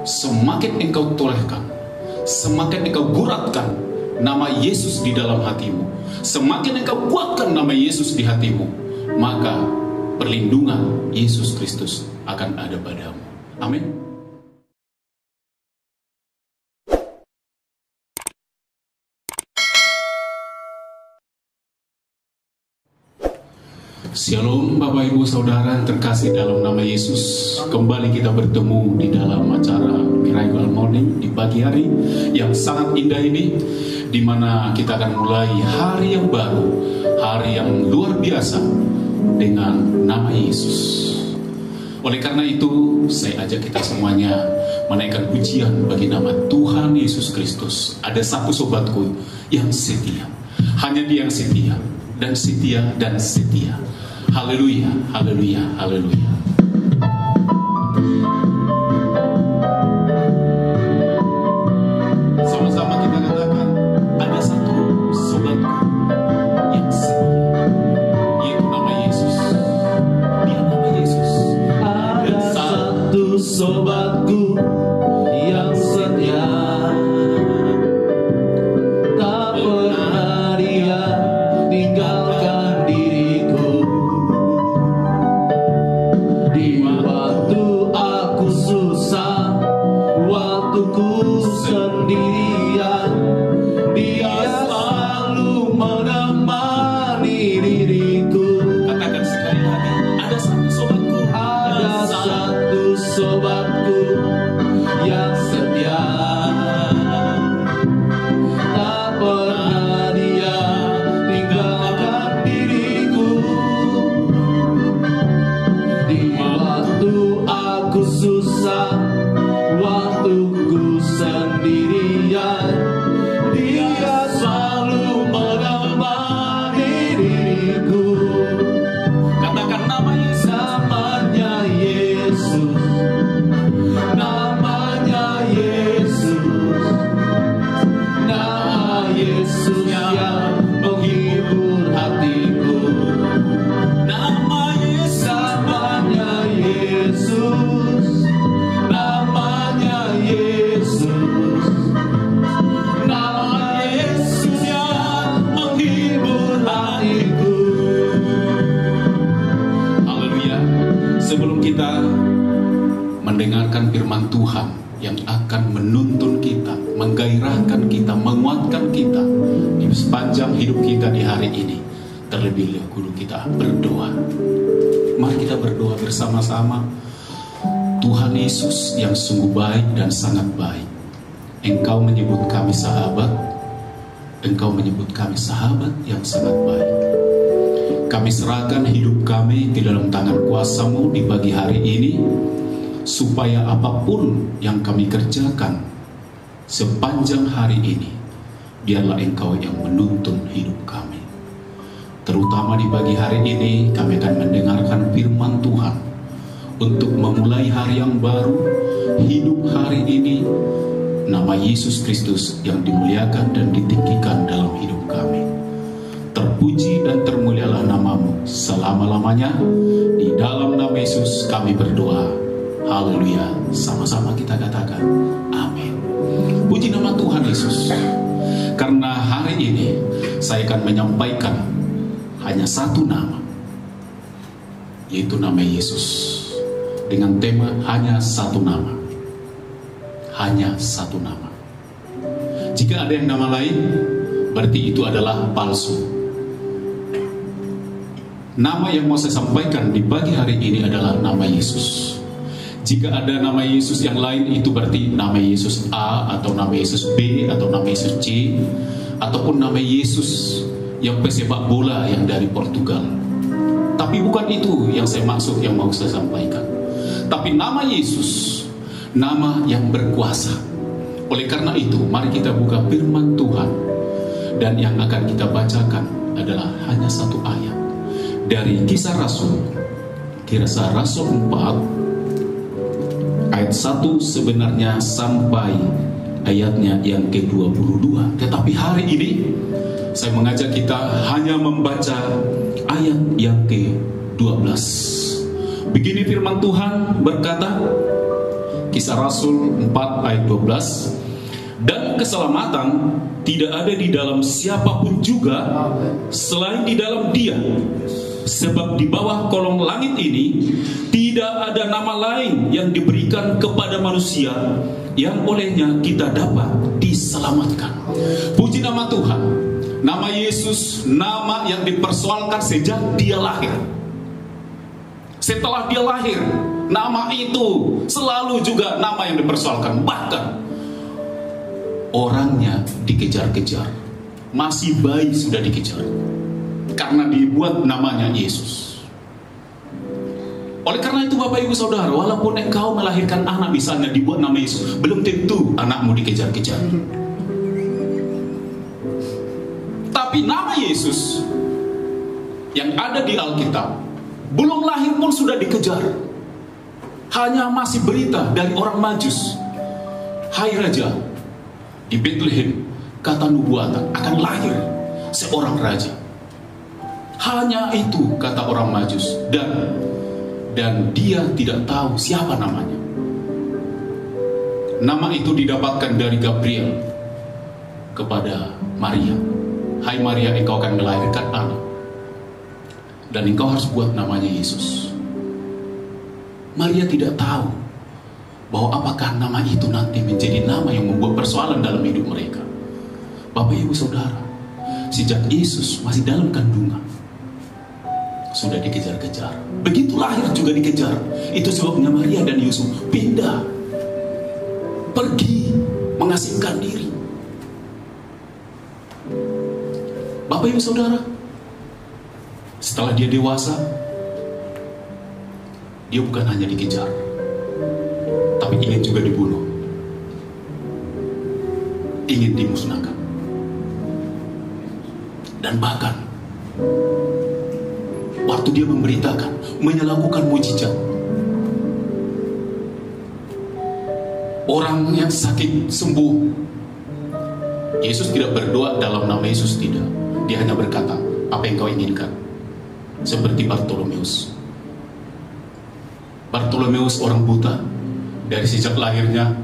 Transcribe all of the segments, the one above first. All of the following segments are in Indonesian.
semakin engkau tolehkan, semakin engkau guratkan nama Yesus di dalam hatimu, semakin engkau kuatkan nama Yesus di hatimu, maka perlindungan Yesus Kristus akan ada padamu. Amin. Shalom Bapak Ibu Saudara yang terkasih dalam nama Yesus. Kembali kita bertemu di dalam acara Miracle Morning di pagi hari yang sangat indah ini, di mana kita akan mulai hari yang baru, hari yang luar biasa dengan nama Yesus. Oleh karena itu, saya ajak kita semuanya menaikkan pujian bagi nama Tuhan Yesus Kristus. Ada satu sobatku yang setia, hanya Dia yang setia dan setia dan setia. Haleluya, haleluya, haleluya. Sama-sama kita katakan, ada satu sobatku yang setia, yaitu nama Yesus. Dia nama Yesus. Ada satu sobatku yang setia, tak pernah dia tinggalkan diriku. Di waktu aku susah, waktuku sendirian, Dia selalu menemani diriku. Katakan sekali lagi, ada satu sobatku. Ada satu sobatku yang setia, tak pernah dia tinggalkan diriku. Di waktu aku susah, waktuku sendirian, Dia selalu menemani diriku. Katakan nama Yesus. Namanya Yesus, namanya Yesus, nama Yesus yang menghibur hatiku. Nama Yesus. Namanya Yesus, namanya Yesus, nama Yesus yang menghibur hatiku. Haleluya. Sebelum kita mendengarkan firman Tuhan yang akan menuntun kita, menggairahkan kita, menguatkan kita di sepanjang hidup kita di hari ini, terlebih dahulu kita berdoa. Mari kita berdoa bersama-sama. Tuhan Yesus yang sungguh baik dan sangat baik, Engkau menyebut kami sahabat, Engkau menyebut kami sahabat yang sangat baik. Kami serahkan hidup kami di dalam tangan kuasa-Mu di pagi hari ini, supaya apapun yang kami kerjakan sepanjang hari ini, biarlah Engkau yang menuntun hidup kami. Terutama di pagi hari ini, kami akan mendengarkan firman Tuhan untuk memulai hari yang baru, hidup hari ini. Nama Yesus Kristus yang dimuliakan dan ditinggikan dalam hidup kami. Terpuji dan termulialah nama-Mu selama-lamanya. Di dalam nama Yesus kami berdoa. Haleluya. Sama-sama kita katakan amin. Puji nama Tuhan Yesus. Karena hari ini saya akan menyampaikan hanya satu nama, yaitu nama Yesus. Dengan tema hanya satu nama. Hanya satu nama. Jika ada yang nama lain, berarti itu adalah palsu. Nama yang mau saya sampaikan di pagi hari ini adalah nama Yesus. Jika ada nama Yesus yang lain, itu berarti nama Yesus A, atau nama Yesus B, atau nama Yesus C, ataupun nama Yesus yang pesepak bola yang dari Portugal. Tapi bukan itu yang saya maksud, yang mau saya sampaikan. Tapi nama Yesus, nama yang berkuasa. Oleh karena itu, mari kita buka firman Tuhan. Dan yang akan kita bacakan adalah hanya satu ayat dari Kisah Rasul. Kisah Rasul 4 ayat 1 sebenarnya sampai ayatnya yang ke-22. Tetapi hari ini saya mengajak kita hanya membaca ayat yang ke-12. Begini firman Tuhan berkata, Kisah Rasul 4 ayat 12. Dan keselamatan tidak ada di dalam siapapun juga selain di dalam Dia. Sebab di bawah kolong langit ini tidak ada nama lain yang diberikan kepada manusia yang olehnya kita dapat diselamatkan. Puji nama Tuhan. Nama Yesus, nama yang dipersoalkan sejak Dia lahir. Setelah Dia lahir, nama itu selalu juga nama yang dipersoalkan. Bahkan orangnya dikejar-kejar. Masih bayi sudah dikejar. Karena dibuat namanya Yesus. Oleh karena itu Bapak Ibu Saudara, walaupun engkau melahirkan anak misalnya dibuat nama Yesus, belum tentu anakmu dikejar-kejar. Tapi nama Yesus yang ada di Alkitab, belum lahir pun sudah dikejar. Hanya masih berita dari orang Majus. Hai Raja, di Bethlehem kata nubuatan akan lahir seorang raja. Hanya itu kata orang Majus, dan dia tidak tahu siapa namanya. Nama itu didapatkan dari Gabriel kepada Maria. Hai Maria, engkau akan melahirkan anak, dan engkau harus buat namanya Yesus. Maria tidak tahu bahwa apakah nama itu nanti menjadi nama yang membuat persoalan dalam hidup mereka. Bapak Ibu Saudara, sejak Yesus masih dalam kandungan sudah dikejar-kejar. Begitu lahir juga dikejar. Itu sebabnya Maria dan Yusuf pindah, pergi mengasingkan diri. Bapak Ibu Saudara, setelah dia dewasa, dia bukan hanya dikejar, tapi ingin juga dibunuh, ingin dimusnahkan, dan bahkan waktu dia memberitakan, melakukan mujizat, orang yang sakit sembuh, Yesus tidak berdoa dalam nama Yesus, tidak. Dia hanya berkata, apa yang kau inginkan. Seperti Bartolomeus. Bartolomeus orang buta. Dari sejak lahirnya,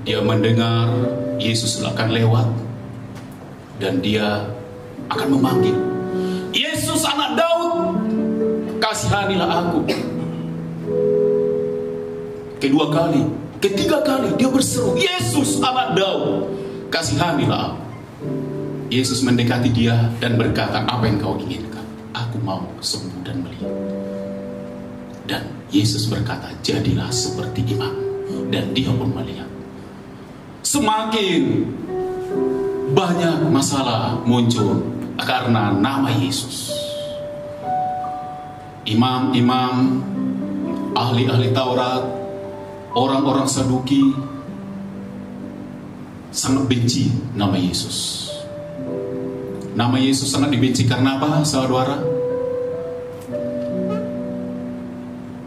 dia mendengar Yesus akan lewat, dan dia akan memanggil, Yesus anak Daud, kasihanilah aku. Kedua kali, ketiga kali dia berseru, Yesus anak Daud, kasihanilah aku. Yesus mendekati dia dan berkata, apa yang kau inginkan? Aku mau sembuh dan melihat. Dan Yesus berkata, jadilah seperti imam. Dan dia pun melihat. Semakin banyak masalah muncul karena nama Yesus. Imam-imam, ahli-ahli Taurat, orang-orang Saduki sangat benci nama Yesus. Nama Yesus sangat dibenci karena apa, saudara?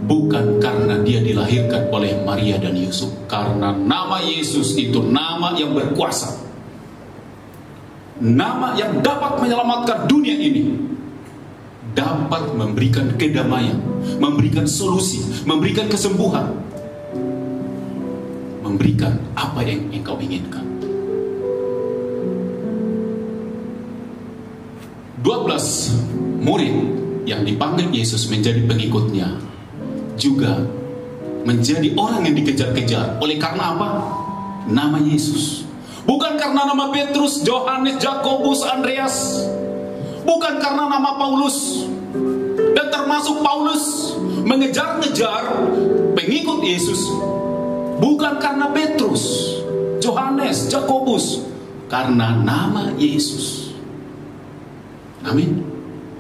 Bukan karena dia dilahirkan oleh Maria dan Yusuf. Karena nama Yesus itu nama yang berkuasa. Nama yang dapat menyelamatkan dunia ini. Dapat memberikan kedamaian, memberikan solusi, memberikan kesembuhan, memberikan apa yang engkau inginkan. 12 murid yang dipanggil Yesus menjadi pengikutnya juga menjadi orang yang dikejar-kejar. Oleh karena apa? Nama Yesus. Bukan karena nama Petrus, Yohanes, Yakobus, Andreas. Bukan karena nama Paulus. Dan termasuk Paulus mengejar-ngejar pengikut Yesus. Bukan karena Petrus, Yohanes, Yakobus. Karena nama Yesus. Amin.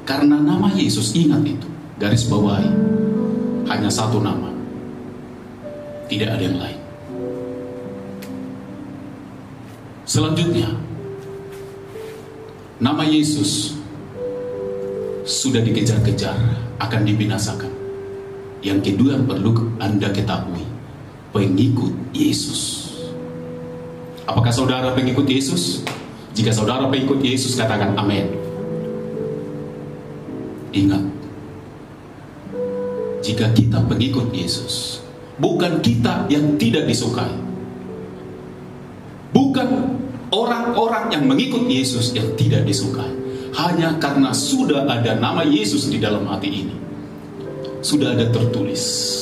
Karena nama Yesus, ingat itu, garis bawahi. Hanya satu nama, tidak ada yang lain. Selanjutnya, nama Yesus sudah dikejar-kejar, akan dibinasakan. Yang kedua yang perlu Anda ketahui, pengikut Yesus. Apakah saudara pengikut Yesus? Jika saudara pengikut Yesus, katakan amin. Ingat, jika kita pengikut Yesus, bukan kita yang tidak disukai. Bukan orang-orang yang mengikut Yesus yang tidak disukai. Hanya karena sudah ada nama Yesus di dalam hati ini. Sudah ada tertulis.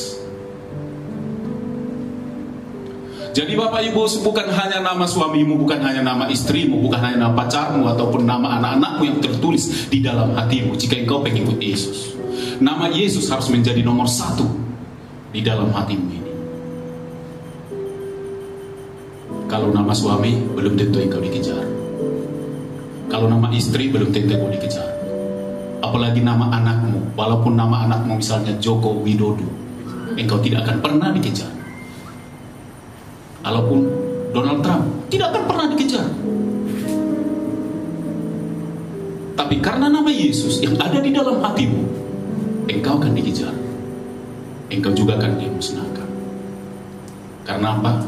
Jadi Bapak Ibu, bukan hanya nama suamimu, bukan hanya nama istrimu, bukan hanya nama pacarmu, ataupun nama anak-anakmu yang tertulis di dalam hatimu jika engkau pengikut Yesus. Nama Yesus harus menjadi nomor 1 di dalam hatimu ini. Kalau nama suami, belum tentu engkau dikejar. Kalau nama istri, belum tentu engkau dikejar. Apalagi nama anakmu, walaupun nama anakmu misalnya Joko Widodo, engkau tidak akan pernah dikejar. Walaupun Donald Trump, tidak akan pernah dikejar. Tapi karena nama Yesus yang ada di dalam hatimu, engkau akan dikejar. Engkau juga akan dimusnahkan. Karena apa?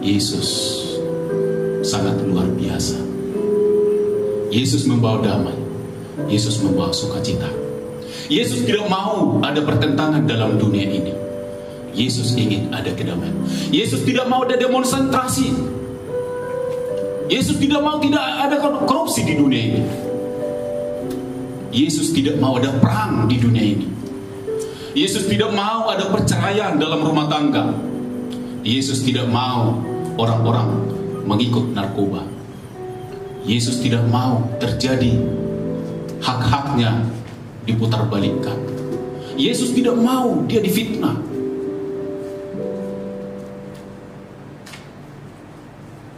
Yesus sangat luar biasa. Yesus membawa damai. Yesus membawa sukacita. Yesus tidak mau ada pertentangan dalam dunia ini. Yesus ingin ada kedamaian. Yesus tidak mau ada demonstrasi. Yesus tidak mau tidak ada korupsi di dunia ini. Yesus tidak mau ada perang di dunia ini. Yesus tidak mau ada perceraian dalam rumah tangga. Yesus tidak mau orang-orang mengikut narkoba. Yesus tidak mau terjadi hak-haknya diputarbalikkan. Yesus tidak mau dia difitnah.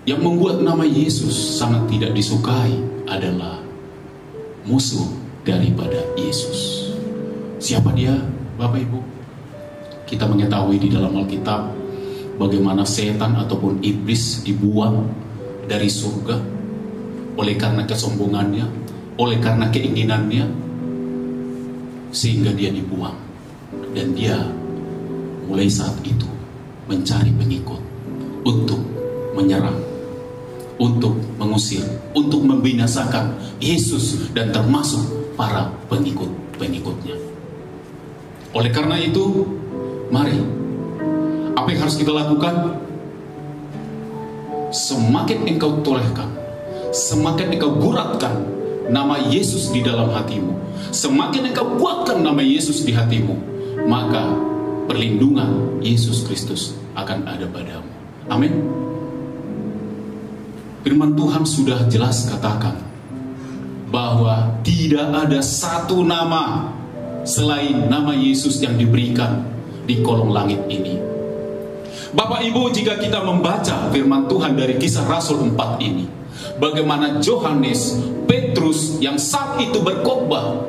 Yang membuat nama Yesus sangat tidak disukai adalah musuh daripada Yesus. Siapa dia, Bapak Ibu? Kita mengetahui di dalam Alkitab bagaimana setan ataupun iblis dibuang dari surga oleh karena kesombongannya, oleh karena keinginannya, sehingga dia dibuang. Dan dia mulai saat itu mencari pengikut untuk menyerang, untuk mengusir, untuk membinasakan Yesus dan termasuk para pengikut-pengikutnya. Oleh karena itu, mari, apa yang harus kita lakukan? Semakin engkau torehkan, semakin engkau guratkan nama Yesus di dalam hatimu, semakin engkau kuatkan nama Yesus di hatimu, maka perlindungan Yesus Kristus akan ada padamu. Amin. Firman Tuhan sudah jelas katakan bahwa tidak ada satu nama selain nama Yesus yang diberikan di kolong langit ini. Bapak Ibu, jika kita membaca firman Tuhan dari Kisah Rasul 4 ini, bagaimana Yohanes, Petrus yang saat itu berkhotbah,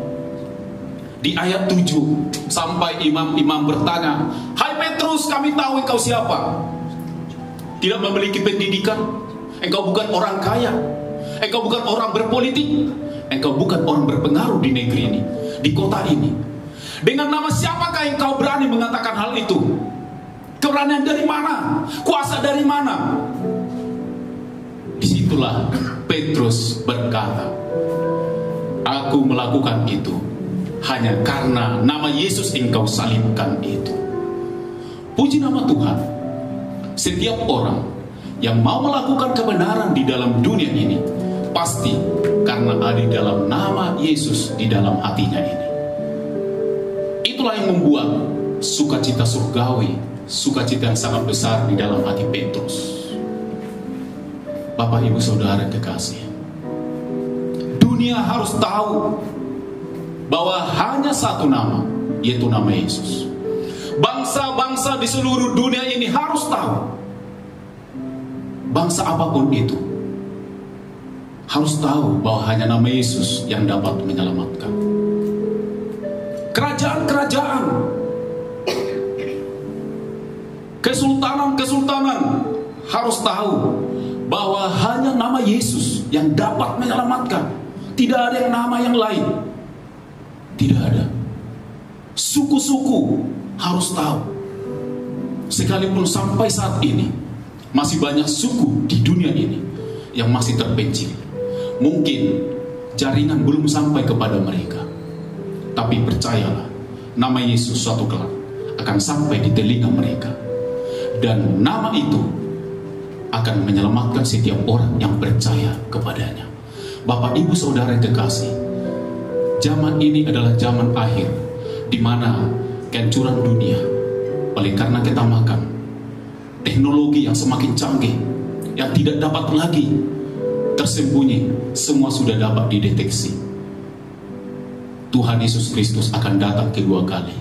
di ayat 7 sampai imam-imam bertanya, "Hai Petrus, kami tahu engkau siapa. Tidak memiliki pendidikan, engkau bukan orang kaya, engkau bukan orang berpolitik, engkau bukan orang berpengaruh di negeri ini, di kota ini. Dengan nama siapakah engkau berani mengatakan hal itu? Keberanian dari mana? Kuasa dari mana?" Disitulah Petrus berkata, "Aku melakukan itu hanya karena nama Yesus engkau salibkan itu." Puji nama Tuhan. Setiap orang yang mau melakukan kebenaran di dalam dunia ini, pasti karena ada di dalam nama Yesus di dalam hatinya ini. Itulah yang membuat sukacita surgawi, sukacita yang sangat besar di dalam hati Petrus. Bapak Ibu Saudara kekasih, dunia harus tahu bahwa hanya satu nama, yaitu nama Yesus. Bangsa-bangsa di seluruh dunia ini harus tahu, bangsa apapun itu harus tahu bahwa hanya nama Yesus yang dapat menyelamatkan. Kerajaan-kerajaan, kesultanan-kesultanan harus tahu bahwa hanya nama Yesus yang dapat menyelamatkan. Tidak ada yang nama yang lain. Tidak ada. Suku-suku harus tahu. Sekalipun sampai saat ini masih banyak suku di dunia ini yang masih terpencil. Mungkin jaringan belum sampai kepada mereka. Tapi percayalah, nama Yesus suatu kelak akan sampai di telinga mereka. Dan nama itu akan menyelamatkan setiap orang yang percaya kepadanya. Bapak, Ibu, Saudara yang kekasih, zaman ini adalah zaman akhir, di mana kehancuran dunia oleh karena kita makan teknologi yang semakin canggih, yang tidak dapat lagi tersembunyi, semua sudah dapat dideteksi. Tuhan Yesus Kristus akan datang kedua kali,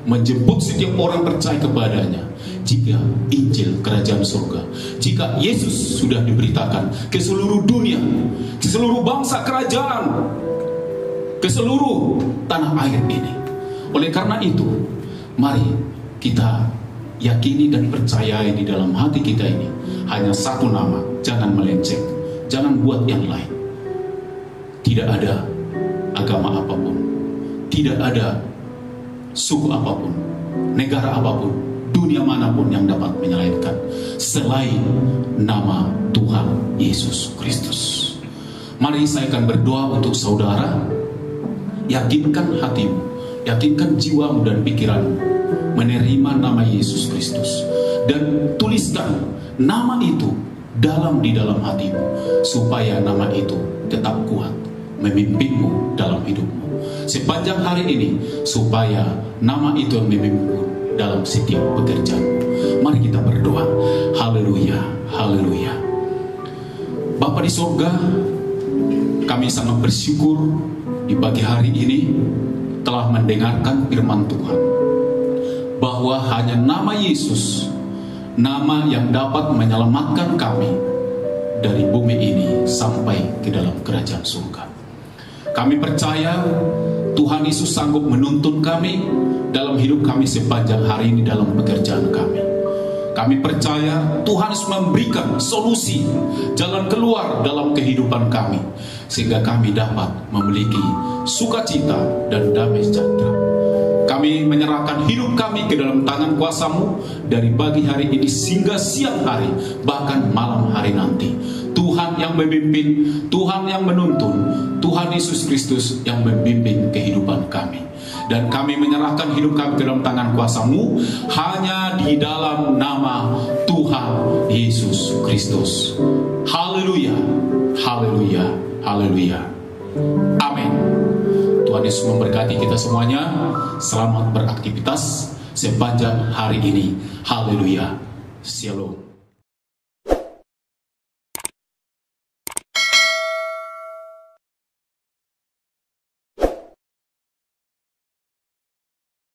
menjemput setiap orang percaya kepadanya. Jika Injil Kerajaan Surga, jika Yesus sudah diberitakan ke seluruh dunia, ke seluruh bangsa kerajaan, ke seluruh tanah air ini. Oleh karena itu, mari kita yakini dan percayai di dalam hati kita ini hanya satu nama. Jangan melenceng, jangan buat yang lain. Tidak ada agama apapun, tidak ada suku apapun, negara apapun, dunia manapun yang dapat menyelamatkan selain nama Tuhan Yesus Kristus. Mari saya akan berdoa untuk saudara. Yakinkan hatimu, yakinkan jiwamu dan pikiranmu menerima nama Yesus Kristus, dan tuliskan nama itu di dalam hatimu, supaya nama itu tetap kuat memimpinmu dalam hidupmu sepanjang hari ini, supaya nama itu yang memimpinmu dalam setiap pekerjaanmu. Mari kita berdoa. Haleluya, haleluya. Bapa di surga, kami sangat bersyukur di pagi hari ini telah mendengarkan firman Tuhan, bahwa hanya nama Yesus, nama yang dapat menyelamatkan kami dari bumi ini sampai ke dalam kerajaan surga. Kami percaya Tuhan Yesus sanggup menuntun kami dalam hidup kami sepanjang hari ini dalam pekerjaan kami. Kami percaya Tuhan Yesus memberikan solusi, jalan keluar dalam kehidupan kami, sehingga kami dapat memiliki sukacita dan damai sejahtera. Kami menyerahkan hidup kami ke dalam tangan kuasa-Mu dari pagi hari ini hingga siang hari, bahkan malam hari nanti. Tuhan yang memimpin, Tuhan yang menuntun, Tuhan Yesus Kristus yang membimbing kehidupan kami. Dan kami menyerahkan hidup kami ke dalam tangan kuasa-Mu hanya di dalam nama Tuhan Yesus Kristus. Haleluya, haleluya, haleluya. Amin. Tuhan Yesus memberkati kita semuanya. Selamat beraktivitas sepanjang hari ini. Haleluya. Shalom.